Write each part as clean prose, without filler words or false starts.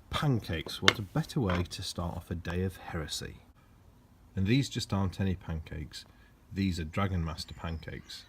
Pancakes. What a better way to start off a day of heresy. And these just aren't any pancakes. These are Dragon Master pancakes.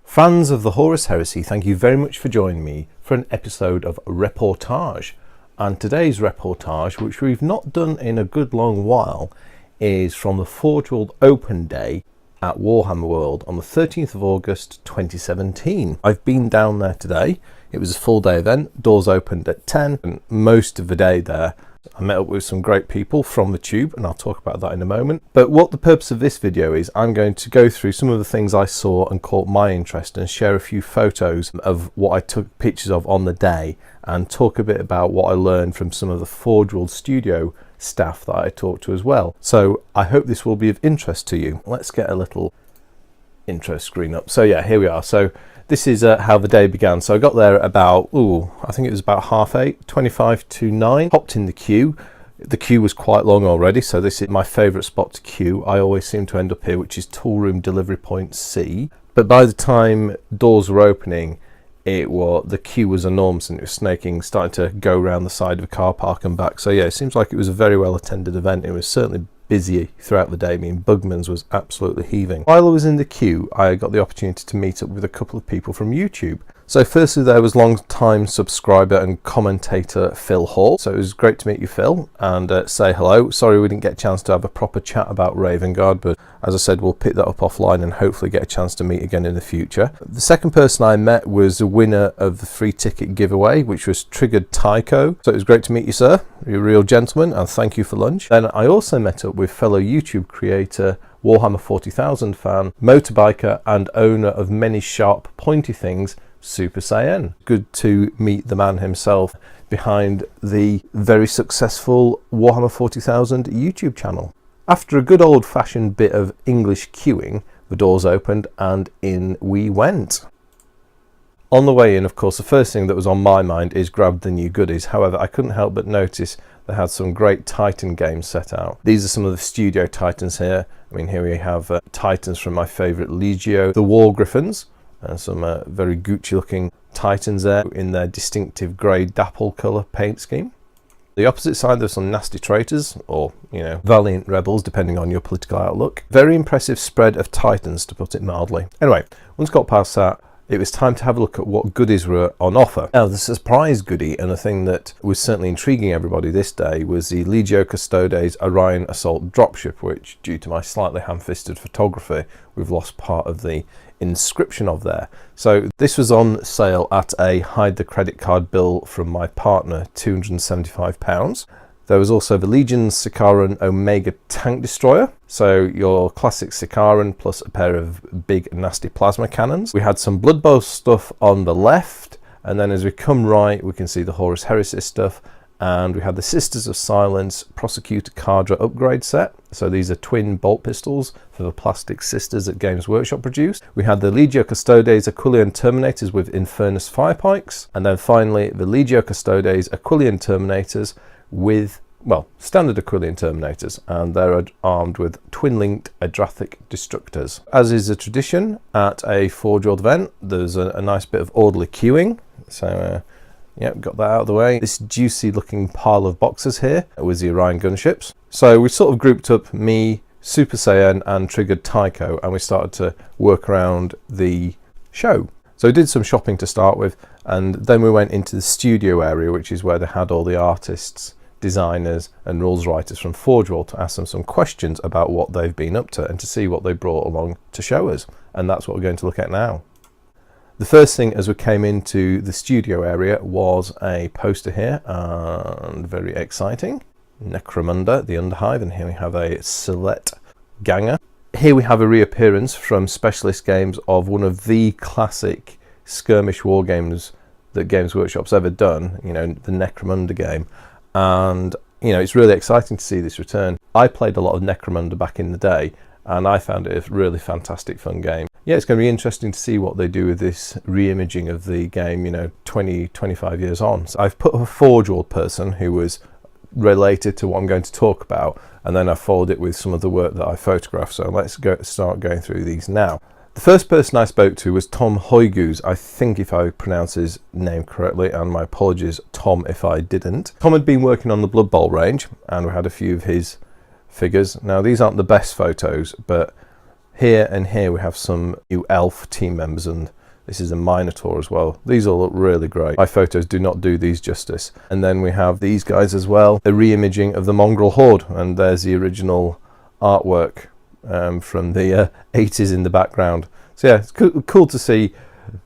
Fans of the Horus Heresy, thank you very much for joining me for an episode of Reportage. And today's reportage, which we've not done in a good long while, is from the Forge World Open Day at Warhammer World on the 13th of August 2017. I've been down there today. It was a full day event. Doors opened at 10 and most of the day there I met up with some great people from the tube, and I'll talk about that in a moment. But what the purpose of this video is, I'm going to go through some of the things I saw and caught my interest and share a few photos of what I took pictures of on the day and talk a bit about what I learned from some of the Forge World studio staff that I talked to as well. So I hope this will be of interest to you. Let's get a little intro screen up. So yeah, here we are. So this is how the day began. So I got there about, I think it was about 8:30, 25 to 9. Hopped in the queue. The queue was quite long already, so this is my favourite spot to queue. I always seem to end up here, which is Tool Room Delivery Point C. But by the time doors were opening, the queue was enormous and it was snaking, starting to go around the side of a car park and back. So yeah, it seems like it was a very well attended event. It was certainly busy throughout the day. I mean, Bugman's was absolutely heaving. While I was in the queue, I got the opportunity to meet up with a couple of people from YouTube. So firstly, there was long-time subscriber and commentator Phil Hall. So it was great to meet you, Phil, and say hello. Sorry we didn't get a chance to have a proper chat about Raven Guard, but as I said, we'll pick that up offline and hopefully get a chance to meet again in the future. The second person I met was the winner of the free ticket giveaway, which was Triggered Tycho. So it was great to meet you, sir. You're a real gentleman, and thank you for lunch. Then I also met up with fellow YouTube creator, Warhammer 40,000 fan, motorbiker, and owner of many sharp, pointy things, Super Saiyan. Good to meet the man himself behind the very successful Warhammer 40,000 YouTube channel. After a good old-fashioned bit of English queuing, the doors opened and in we went. On the way in, of course, the first thing that was on my mind is grab the new goodies. However, I couldn't help but notice they had some great Titan games set out. These are some of the studio Titans here. I mean, here we have Titans from my favourite Legio, the War Griffins, and some very Gucci looking Titans there in their distinctive grey dapple colour paint scheme. The opposite side, there's some nasty traitors, or, you know, valiant rebels, depending on your political outlook. Very impressive spread of Titans, to put it mildly. Anyway, once got past that, it was time to have a look at what goodies were on offer. Now, the surprise goodie, and the thing that was certainly intriguing everybody this day, was the Legio Custodes Orion Assault dropship, which, due to my slightly ham-fisted photography, we've lost part of the inscription of there. So this was on sale at a hide the credit card bill from my partner, £275. There was also the Legion Sicaran Omega tank destroyer. So your classic Sicaran plus a pair of big nasty plasma cannons. We had some Blood Bowl stuff on the left, and then as we come right, we can see the Horus Heresy stuff. And we had the Sisters of Silence Prosecutor Cadre upgrade set. So these are twin bolt pistols for the plastic Sisters that Games Workshop produced. We had the Legio Custodes Aquilian Terminators with Infernus Firepikes. And then finally, the Legio Custodes Aquilian Terminators with, well, standard Aquilian Terminators. And they're armed with twin-linked Adrathic Destructors. As is a tradition at a Forge World event, there's a nice bit of orderly queuing. So, yep, got that out of the way. This juicy looking pile of boxes here was the Orion gunships. So we sort of grouped up me, Super Saiyan and Triggered Tycho, and we started to work around the show. So we did some shopping to start with, and then we went into the studio area, which is where they had all the artists, designers and rules writers from Forge World to ask them some questions about what they've been up to and to see what they brought along to show us. And that's what we're going to look at now. The first thing as we came into the studio area was a poster here, and very exciting. Necromunda, the Underhive, and here we have a Silhouette Ganger. Here we have a reappearance from Specialist Games of one of the classic skirmish war games that Games Workshop's ever done, you know, the Necromunda game. And, you know, it's really exciting to see this return. I played a lot of Necromunda back in the day, and I found it a really fantastic, fun game. Yeah, it's going to be interesting to see what they do with this re-imaging of the game, you know, 25 years on. So I've put a Forge World person who was related to what I'm going to talk about, and then I followed it with some of the work that I photographed. So let's start going through these now. The first person I spoke to was Tom Huygens, I think, if I pronounce his name correctly, and my apologies, Tom, if I didn't. Tom had been working on the Blood Bowl range, and we had a few of his figures. Now, these aren't the best photos, but here and here we have some new elf team members, and this is a Minotaur as well. These all look really great. My photos do not do these justice. And then we have these guys as well, a re-imaging of the Mongrel Horde, and there's the original artwork from the 80s in the background. So yeah, it's cool to see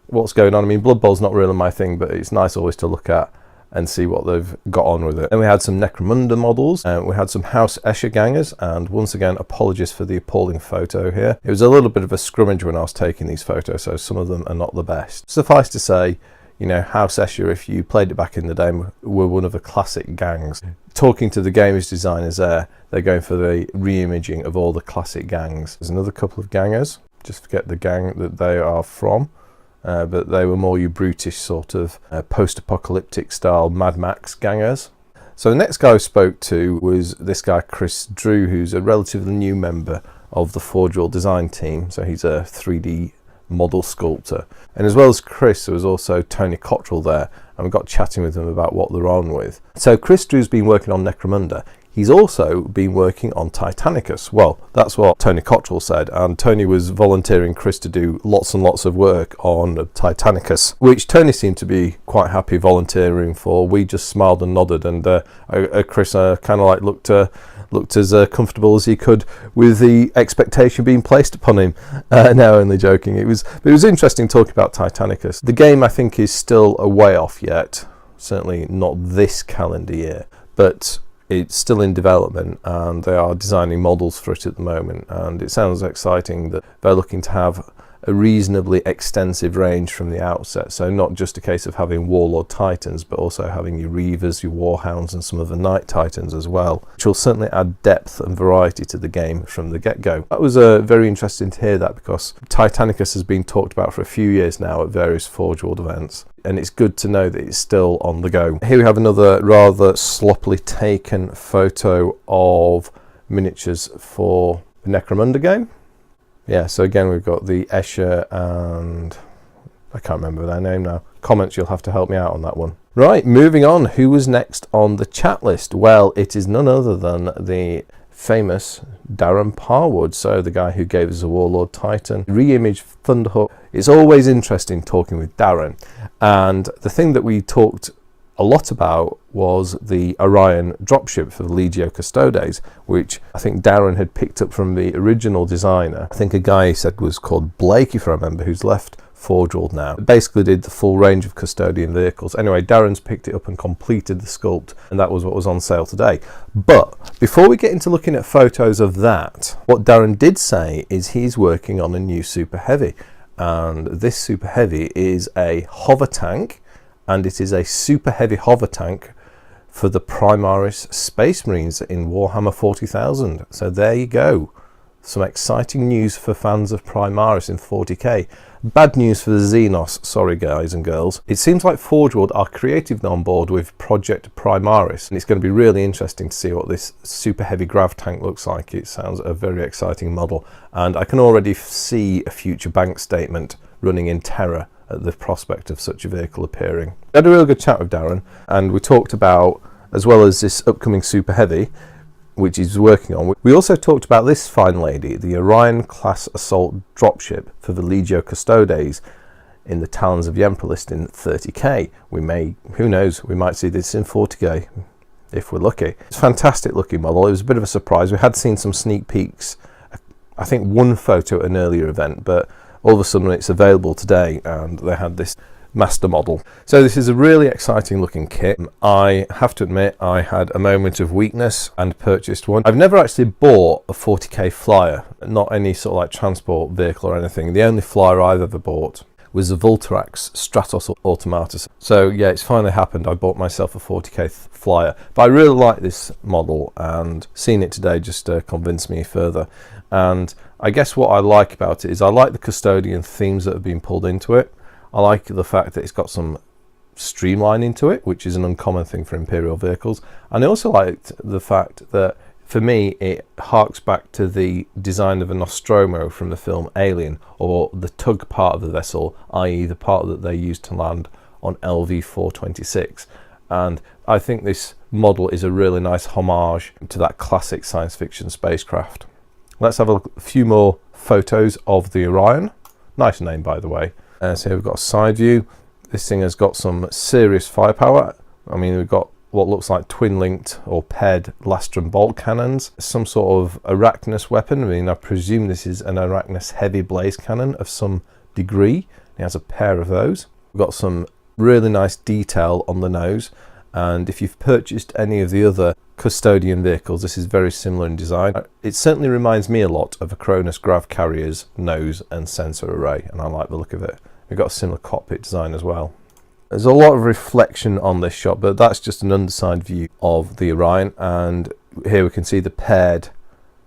what's going on. I mean, Blood Bowl's not really my thing, but it's nice always to look at and see what they've got on with it. Then we had some Necromunda models, we had some House Escher gangers, and once again, apologies for the appalling photo here. It was a little bit of a scrummage when I was taking these photos, so some of them are not the best. Suffice to say, you know, House Escher, if you played it back in the day, were one of the classic gangs. Talking to the games designers there, they're going for the re-imaging of all the classic gangs. There's another couple of gangers, just forget the gang that they are from. But they were more your brutish sort of post-apocalyptic style Mad Max gangers. So the next guy I spoke to was this guy Chris Drew, who's a relatively new member of the Forge World design team. So he's a 3D model sculptor. And as well as Chris, there was also Tony Cottrell there, and we got chatting with him about what they're on with. So Chris Drew's been working on Necromunda. He's also been working on Titanicus. Well, that's what Tony Cottrell said, and Tony was volunteering Chris to do lots and lots of work on Titanicus, which Tony seemed to be quite happy volunteering for. We just smiled and nodded, and Chris kind of like looked as comfortable as he could with the expectation being placed upon him. Now, only joking. It was interesting talking about Titanicus. The game, I think, is still a way off yet. Certainly not this calendar year, but it's still in development, and they are designing models for it at the moment, and it sounds exciting that they're looking to have a reasonably extensive range from the outset. So not just a case of having Warlord Titans, but also having your Reavers, your Warhounds, and some of the Knight Titans as well, which will certainly add depth and variety to the game from the get-go. That was very interesting to hear that, because Titanicus has been talked about for a few years now at various Forge World events, and it's good to know that it's still on the go. Here we have another rather sloppily taken photo of miniatures for the Necromunda game. Yeah, so again, we've got the Escher and I can't remember their name now. Comments, you'll have to help me out on that one. Right, moving on. Who was next on the chat list? Well, it is none other than the famous Darren Parwood. So the guy who gave us a Warlord Titan, re-image Thunderhawk. It's always interesting talking with Darren. And the thing that we talked a lot about was the Orion dropship for the Legio Custodes, which I think Darren had picked up from the original designer. I think a guy he said was called Blake, if I remember, who's left Forge World now. It basically did the full range of custodian vehicles. Anyway, Darren's picked it up and completed the sculpt, and that was what was on sale today. But before we get into looking at photos of that, what Darren did say is he's working on a new Super Heavy, and this Super Heavy is a hover tank, and it is a super heavy hover tank for the Primaris Space Marines in Warhammer 40,000. So there you go. Some exciting news for fans of Primaris in 40k. Bad news for the Xenos, sorry guys and girls. It seems like Forge World are creatively on board with Project Primaris, and it's going to be really interesting to see what this super heavy Grav tank looks like. It sounds a very exciting model, and I can already see a future bank statement running in terror at the prospect of such a vehicle appearing. We had a real good chat with Darren, and we talked about, as well as this upcoming Super Heavy, which he's working on, we also talked about this fine lady, the Orion class assault dropship for the Legio Custodes in the Talons of Yempralist in 30k. We may, who knows, we might see this in 40k if we're lucky. It's a fantastic looking model. It was a bit of a surprise. We had seen some sneak peeks, I think one photo at an earlier event, but all of a sudden it's available today, and they had this master model. So this is a really exciting looking kit. I have to admit I had a moment of weakness and purchased one. I've never actually bought a 40k flyer, not any sort of like transport vehicle or anything. The only flyer I've ever bought was the Vultarax Stratos Automatus. So yeah, it's finally happened. I bought myself a 40k flyer, but I really like this model, and seeing it today just convinced me further. And I guess what I like about it is I like the custodian themes that have been pulled into it. I like the fact that it's got some streamlining to it, which is an uncommon thing for Imperial vehicles. And I also liked the fact that For me, it harks back to the design of a Nostromo from the film Alien, or the tug part of the vessel, i.e. the part that they used to land on LV-426. And I think this model is a really nice homage to that classic science fiction spacecraft. Let's have a few more photos of the Orion. Nice name, by the way. So here we've got a side view. This thing has got some serious firepower. I mean, we've got what looks like twin-linked or paired Lastrum bolt cannons, some sort of Arachnus weapon. I mean, I presume this is an Arachnus heavy blaze cannon of some degree. It has a pair of those. We've got some really nice detail on the nose, and if you've purchased any of the other custodian vehicles, this is very similar in design. It certainly reminds me a lot of a Cronus Grav carrier's nose and sensor array, and I like the look of it. We've got a similar cockpit design as well. There's a lot of reflection on this shot, but that's just an underside view of the Orion, and here we can see the paired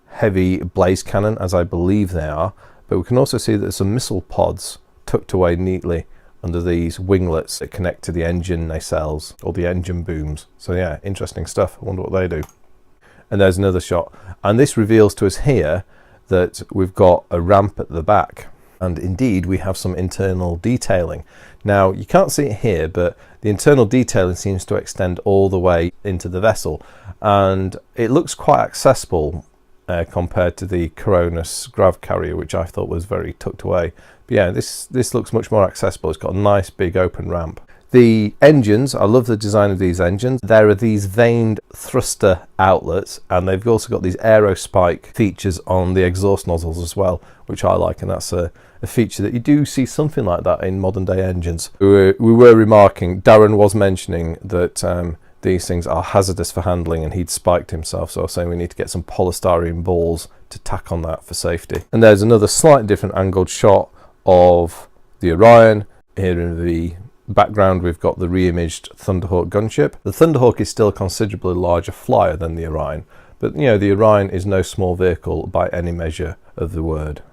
heavy blaze cannon, as I believe they are, but we can also see that there's some missile pods tucked away neatly under these winglets that connect to the engine nacelles, or the engine booms. So yeah, interesting stuff. I wonder what they do. And there's another shot, and this reveals to us here that we've got a ramp at the back. And indeed, we have some internal detailing. Now, you can't see it here, but the internal detailing seems to extend all the way into the vessel. And it looks quite accessible compared to the Cronus Grav carrier, which I thought was very tucked away. But yeah, this looks much more accessible. It's got a nice big open ramp. The engines, I love the design of these engines. There are these vaned thruster outlets, and they've also got these aerospike features on the exhaust nozzles as well, which I like, and that's a feature that you do see something like that in modern day engines. We were remarking, Darren was mentioning that these things are hazardous for handling, and he'd spiked himself, so I was saying we need to get some polystyrene balls to tack on that for safety. And there's another slightly different angled shot of the Orion. Here in the background we've got the re-imaged Thunderhawk gunship. The Thunderhawk is still a considerably larger flyer than the Orion, but you know, the Orion is no small vehicle by any measure of the word.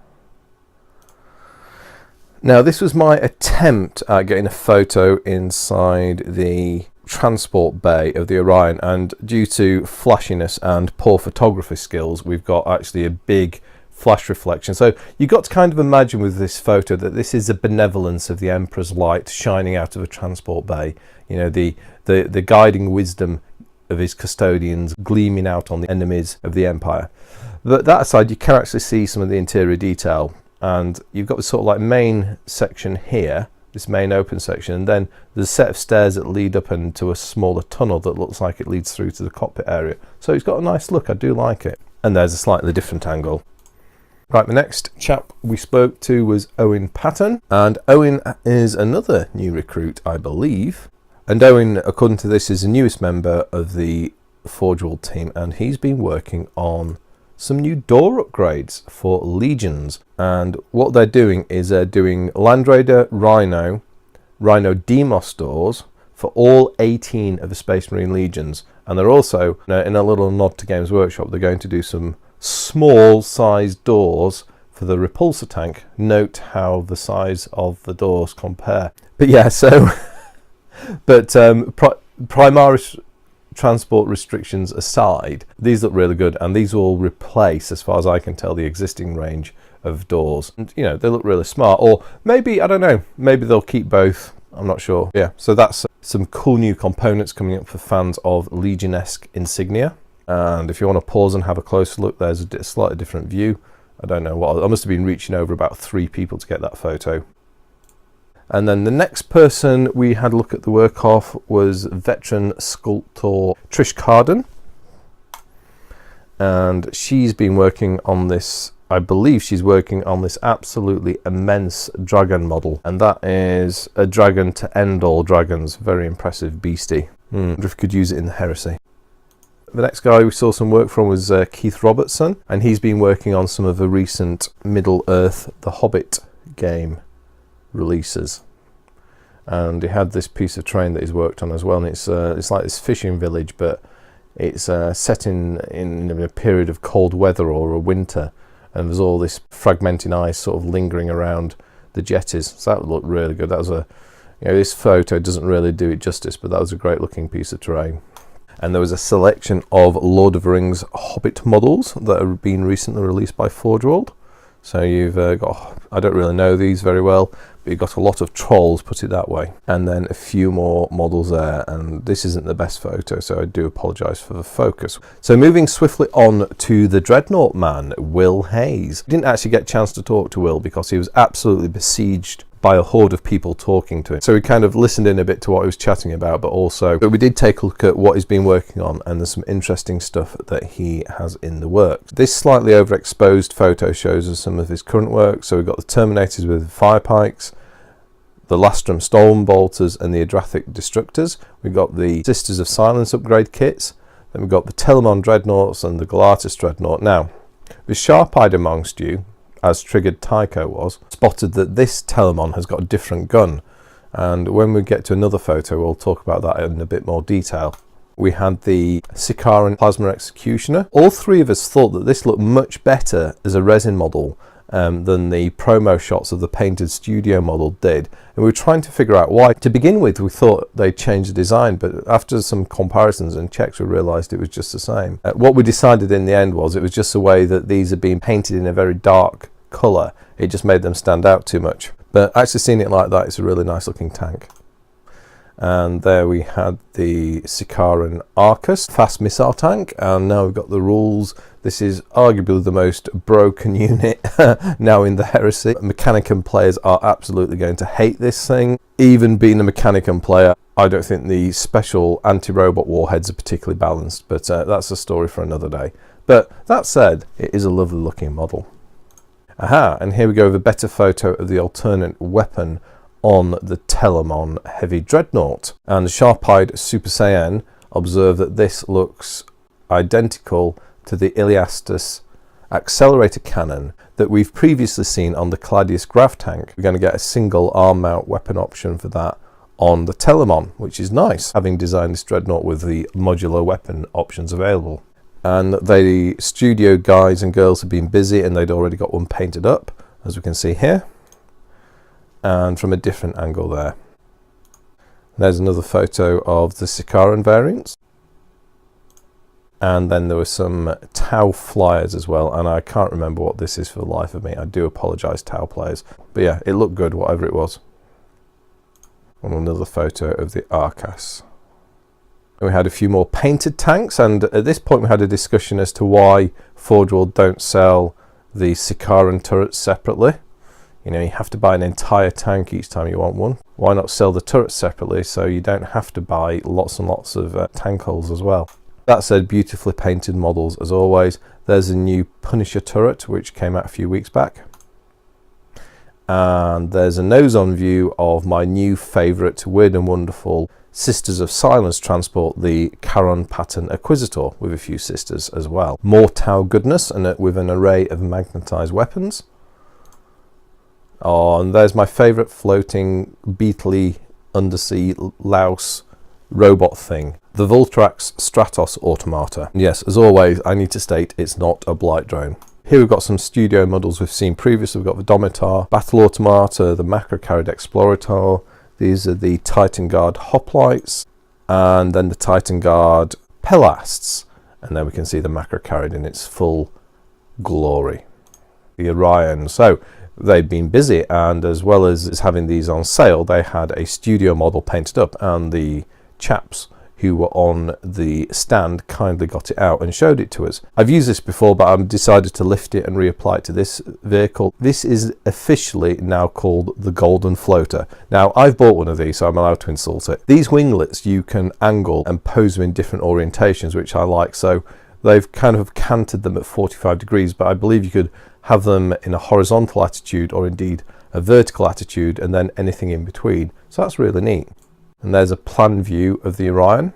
Now, this was my attempt at getting a photo inside the transport bay of the Orion, and due to flashiness and poor photography skills, we've got actually a big flash reflection. So you've got to kind of imagine with this photo that this is the benevolence of the Emperor's light shining out of a transport bay. You know, the guiding wisdom of his custodians gleaming out on the enemies of the Empire. But that aside, you can actually see some of the interior detail, and you've got this sort of like main section here, this main open section, and then there's a set of stairs that lead up into a smaller tunnel that looks like it leads through to the cockpit area. So it's got a nice look, I do like it. And there's a slightly different angle. Right, the next chap we spoke to was Owen Patton, and Owen is another new recruit, I believe. And Owen, according to this, is the newest member of the Forge World team, and he's been working on some new door upgrades for legions. And what they're doing is they're doing Land Raider, Rhino Demos doors for all 18 of the Space Marine legions. And they're also, in a little nod to Games Workshop, they're going to do some small sized doors for the repulsor tank. Note how the size of the doors compare. But yeah, so but Primaris transport restrictions aside, these look really good, and these will replace, as far as I can tell, the existing range of doors. And you know, they look really smart. Or maybe, I don't know, maybe they'll keep both, I'm not sure. Yeah, so that's some cool new components coming up for fans of Legion-esque insignia. And if you want to pause and have a closer look, there's a slightly different view. I don't know what, I must have been reaching over about 3 people to get that photo. And then the next person we had a look at the work of was veteran sculptor Trish Carden. And she's been working on this, I believe she's working on this absolutely immense dragon model. And that is a dragon to end all dragons. Very impressive beastie. I wonder if we could use it in the Heresy. The next guy we saw some work from was Keith Robertson, and he's been working on some of the recent Middle-earth The Hobbit game releases. And he had this piece of terrain that he's worked on as well, and it's like this fishing village, but it's set in a period of cold weather or a winter, and there's all this fragmenting ice sort of lingering around the jetties. So that looked really good. That was this photo doesn't really do it justice, but that was a great looking piece of terrain. and there was a selection of Lord of the Rings Hobbit models that have been recently released by Forge World. So you've got, I don't really know these very well, but you've got a lot of trolls, put it that way, and then a few more models there, and this isn't the best photo, so I do apologise for the focus. So moving swiftly on to the Dreadnought man, Will Hayes. Didn't actually get a chance to talk to Will because he was absolutely besieged by a horde of people talking to him. So we kind of listened in a bit to what he was chatting about, but we did take a look at what he's been working on, and there's some interesting stuff that he has in the works. This slightly overexposed photo shows us some of his current work. So we've got the Terminators with fire pikes, the Lastrum Storm Bolters and the Adrathic Destructors. We've got the Sisters of Silence upgrade kits. Then we've got the Telemon Dreadnoughts and the Galatis Dreadnought. Now, the sharp-eyed amongst you, as Triggered Tycho was, spotted that this Telemon has got a different gun, and when we get to another photo we'll talk about that in a bit more detail. We had the Sicaran Plasma Executioner. All three of us thought that this looked much better as a resin model than the promo shots of the painted studio model did, and we were trying to figure out why. To begin with, we thought they'd changed the design, but after some comparisons and checks we realised it was just the same. What we decided in the end was it was just the way that these had been painted in a very dark colour. It just made them stand out too much, but actually seeing it like that, it's a really nice looking tank. And there we had the Sicaran Arcus fast missile tank, and now we've got the rules. This is arguably the most broken unit now in the Heresy. Mechanicum players are absolutely going to hate this thing. Even being a Mechanicum player, I don't think the special anti-robot warheads are particularly balanced, but that's a story for another day. But that said, it is a lovely looking model. Aha, and here we go with a better photo of the alternate weapon on the Telemon Heavy Dreadnought. And the sharp-eyed Super Saiyan observed that this looks identical to the Iliastus accelerator cannon that we've previously seen on the Cladius Grav tank. We're going to get a single arm mount weapon option for that on the Telemon, which is nice, having designed this Dreadnought with the modular weapon options available. And the studio guys and girls have been busy, and they'd already got one painted up, as we can see here, and from a different angle there. There's another photo of the Sicaran variants, and then there were some Tau flyers as well, and I can't remember what this is for the life of me. I do apologise, Tau players, but yeah, it looked good whatever it was. And another photo of the Arcas. And we had a few more painted tanks, and at this point we had a discussion as to why Forge World don't sell the Sicaran turrets separately. You know, you have to buy an entire tank each time you want one. Why not sell the turrets separately so you don't have to buy lots and lots of tank hulls as well? That said, beautifully painted models as always. There's a new Punisher turret which came out a few weeks back. And there's a nose-on view of my new favourite weird and wonderful Sisters of Silence transport, the Charon Pattern Acquisitor, with a few sisters as well. More Tau goodness, and with an array of magnetised weapons. Oh, and there's my favourite floating beetly undersea louse robot thing, the Vultrax Stratos Automata. Yes, as always, I need to state it's not a Blight drone. Here we've got some studio models we've seen previously. We've got the Domitar Battle Automata, the Macro Carried Explorator. These are the Titan Guard Hoplites, and then the Titan Guard Pelasts. And then we can see the Macro Carried in its full glory. The Orion. So they've been busy, and as well as having these on sale, they had a studio model painted up, and the chaps who were on the stand kindly got it out and showed it to us. I've used this before, but I've decided to lift it and reapply it to this vehicle. This is officially now called the Golden Floater. Now, I've bought one of these, so I'm allowed to insult it. These winglets you can angle and pose them in different orientations, which I like. So they've kind of canted them at 45 degrees, but I believe you could have them in a horizontal attitude or indeed a vertical attitude, and then anything in between. So that's really neat. And there's a plan view of the Orion.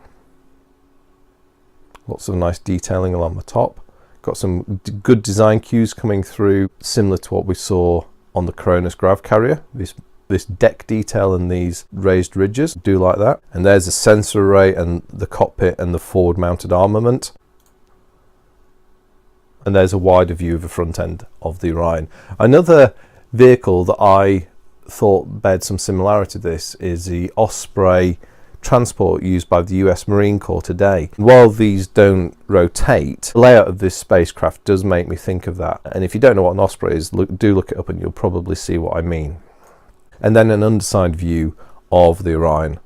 Lots of nice detailing along the top. Got some good design cues coming through, similar to what we saw on the Cronus Grav carrier. This deck detail and these raised ridges, do like that. And there's a sensor array and the cockpit and the forward mounted armament. And there's a wider view of the front end of the Orion. Another vehicle that I thought bared some similarity to this is the Osprey transport used by the US Marine Corps today. While these don't rotate, the layout of this spacecraft does make me think of that. And if you don't know what an Osprey is, do look it up and you'll probably see what I mean. And then an underside view of the Orion.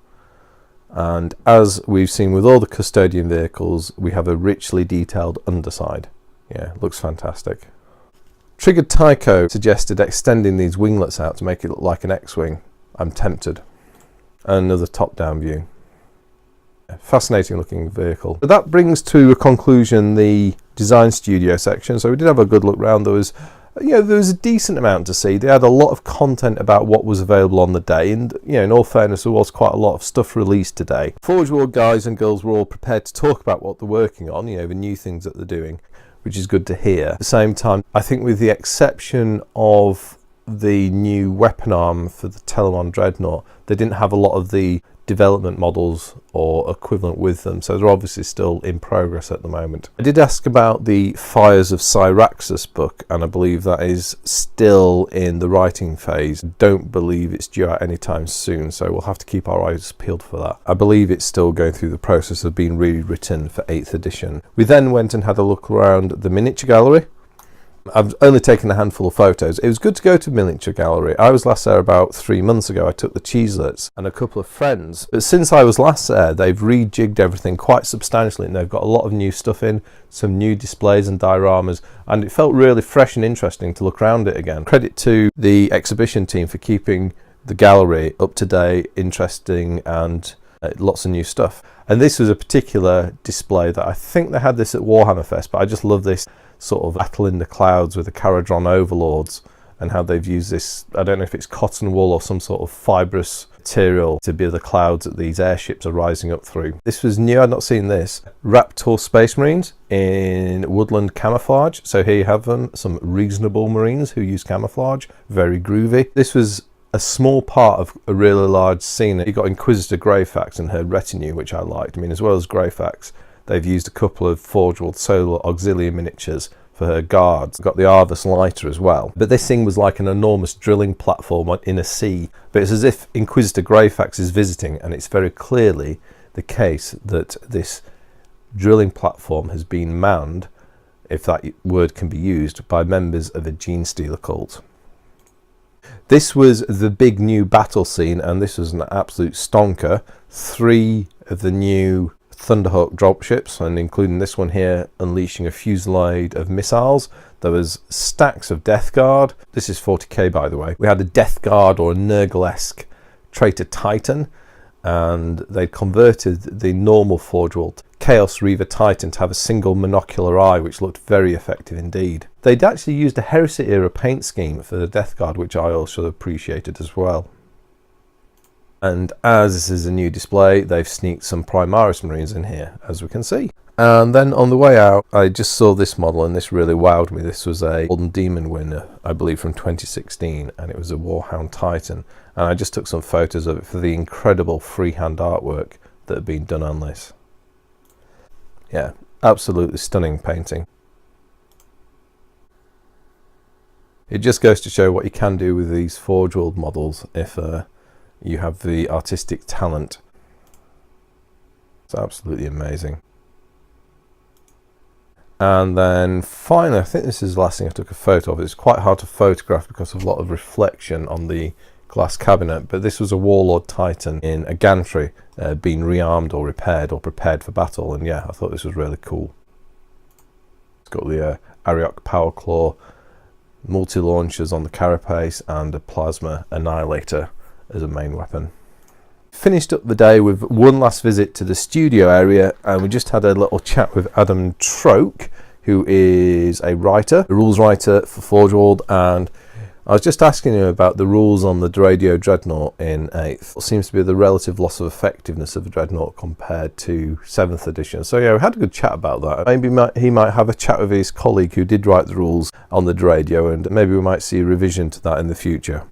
And as we've seen with all the custodian vehicles, we have a richly detailed underside. Yeah, looks fantastic. Triggered Tycho suggested extending these winglets out to make it look like an X-Wing. I'm tempted. Another top-down view. Fascinating looking vehicle. But that brings to a conclusion the design studio section. So we did have a good look round. There was a decent amount to see. They had a lot of content about what was available on the day, and in all fairness, there was quite a lot of stuff released today. Forge World guys and girls were all prepared to talk about what they're working on, the new things that they're doing, which is good to hear. At the same time, I think with the exception of the new weapon arm for the Telemon Dreadnought, they didn't have a lot of the development models or equivalent with them, so they're obviously still in progress at the moment. I did ask about the Fires of Syraxus book, and I believe that is still in the writing phase. Don't believe it's due out anytime soon, so we'll have to keep our eyes peeled for that. I believe it's still going through the process of being rewritten for 8th edition. We then went and had a look around the miniature gallery. I've only taken a handful of photos. It was good to go to Miniature Gallery. I was last there about 3 months ago. I took the Cheeselets and a couple of friends. But since I was last there, they've rejigged everything quite substantially, and they've got a lot of new stuff in, some new displays and dioramas, and it felt really fresh and interesting to look around it again. Credit to the exhibition team for keeping the gallery up to date, interesting, and lots of new stuff. And this was a particular display that I think they had this at Warhammer Fest, but I just love this sort of battle in the clouds with the Caradron overlords, and how they've used this, I don't know if it's cotton wool or some sort of fibrous material to be the clouds that these airships are rising up through. This was new, I'd not seen this. Raptor Space Marines in woodland camouflage. So here you have them, some reasonable Marines who use camouflage, very groovy. This was a small part of a really large scene. You got Inquisitor Greyfax and her retinue, which I liked. I mean, as well as Greyfax, they've used a couple of Forge World Solar Auxiliary miniatures for her guards. Got the Arvus lighter as well. But this thing was like an enormous drilling platform in a sea. But it's as if Inquisitor Greyfax is visiting, and it's very clearly the case that this drilling platform has been manned, if that word can be used, by members of a Gene Stealer cult. This was the big new battle scene, and this was an absolute stonker. 3 of the new Thunderhawk dropships, and including this one here, unleashing a fusillade of missiles. There was stacks of Death Guard. This is 40k, by the way. We had a Death Guard or a Nurgle-esque Traitor Titan, and they converted the normal Forge World Chaos Reaver Titan to have a single monocular eye, which looked very effective indeed. They'd actually used a Heresy era paint scheme for the Death Guard, which I also appreciated as well. And as this is a new display, they've sneaked some Primaris Marines in here, as we can see. And then on the way out, I just saw this model, and this really wowed me. This was a Golden Demon winner, I believe from 2016, and it was a Warhound Titan. And I just took some photos of it for the incredible freehand artwork that had been done on this. Yeah, absolutely stunning painting. It just goes to show what you can do with these Forge World models if you have the artistic talent. It's absolutely amazing. And then finally, I think this is the last thing I took a photo of. It's quite hard to photograph because of a lot of reflection on the glass cabinet, but this was a Warlord Titan in a gantry being rearmed or repaired or prepared for battle, and yeah, I thought this was really cool. It's got the Ariok Power Claw, multi-launchers on the carapace, and a Plasma Annihilator as a main weapon. Finished up the day with one last visit to the studio area, and we just had a little chat with Adam Troke, who is a writer, a rules writer for Forge World, and I was just asking him about the rules on the Radio Dreadnought in 8th. What seems to be the relative loss of effectiveness of the Dreadnought compared to 7th edition. So yeah, we had a good chat about that. Maybe he might have a chat with his colleague who did write the rules on the radio, and maybe we might see a revision to that in the future.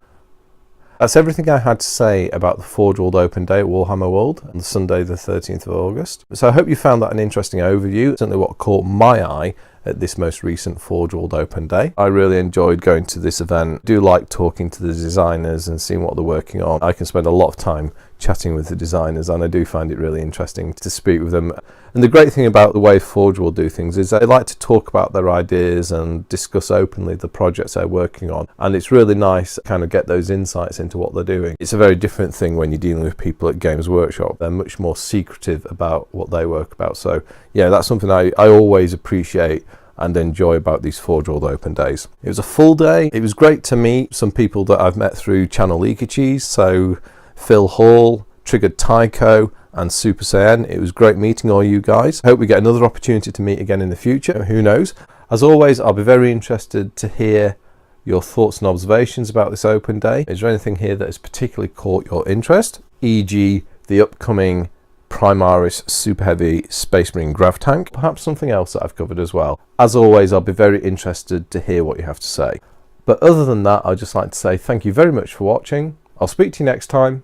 That's everything I had to say about the Forge World Open Day at Warhammer World on Sunday the 13th of August. So I hope you found that an interesting overview, certainly what caught my eye at this most recent Forge World Open Day. I really enjoyed going to this event. I do like talking to the designers and seeing what they're working on. I can spend a lot of time chatting with the designers, and I do find it really interesting to speak with them. And the great thing about the way Forge will do things is they like to talk about their ideas and discuss openly the projects they're working on, and it's really nice to kind of get those insights into what they're doing. It's a very different thing when you're dealing with people at Games Workshop. They're much more secretive about what they work about. So yeah, that's something I always appreciate and enjoy about these Forge World Open days. It was a full day. It was great to meet some people that I've met through channel Leakycheese, so Phil Hall, Triggered Tycho and Super Saiyan. It was great meeting all you guys. I hope we get another opportunity to meet again in the future. Who knows? As always, I'll be very interested to hear your thoughts and observations about this open day. Is there anything here that has particularly caught your interest? E.g. the upcoming Primaris Super Heavy Space Marine Grav tank, perhaps something else that I've covered as well. As always, I'll be very interested to hear what you have to say. But other than that, I'd just like to say thank you very much for watching. I'll speak to you next time,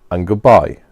and goodbye.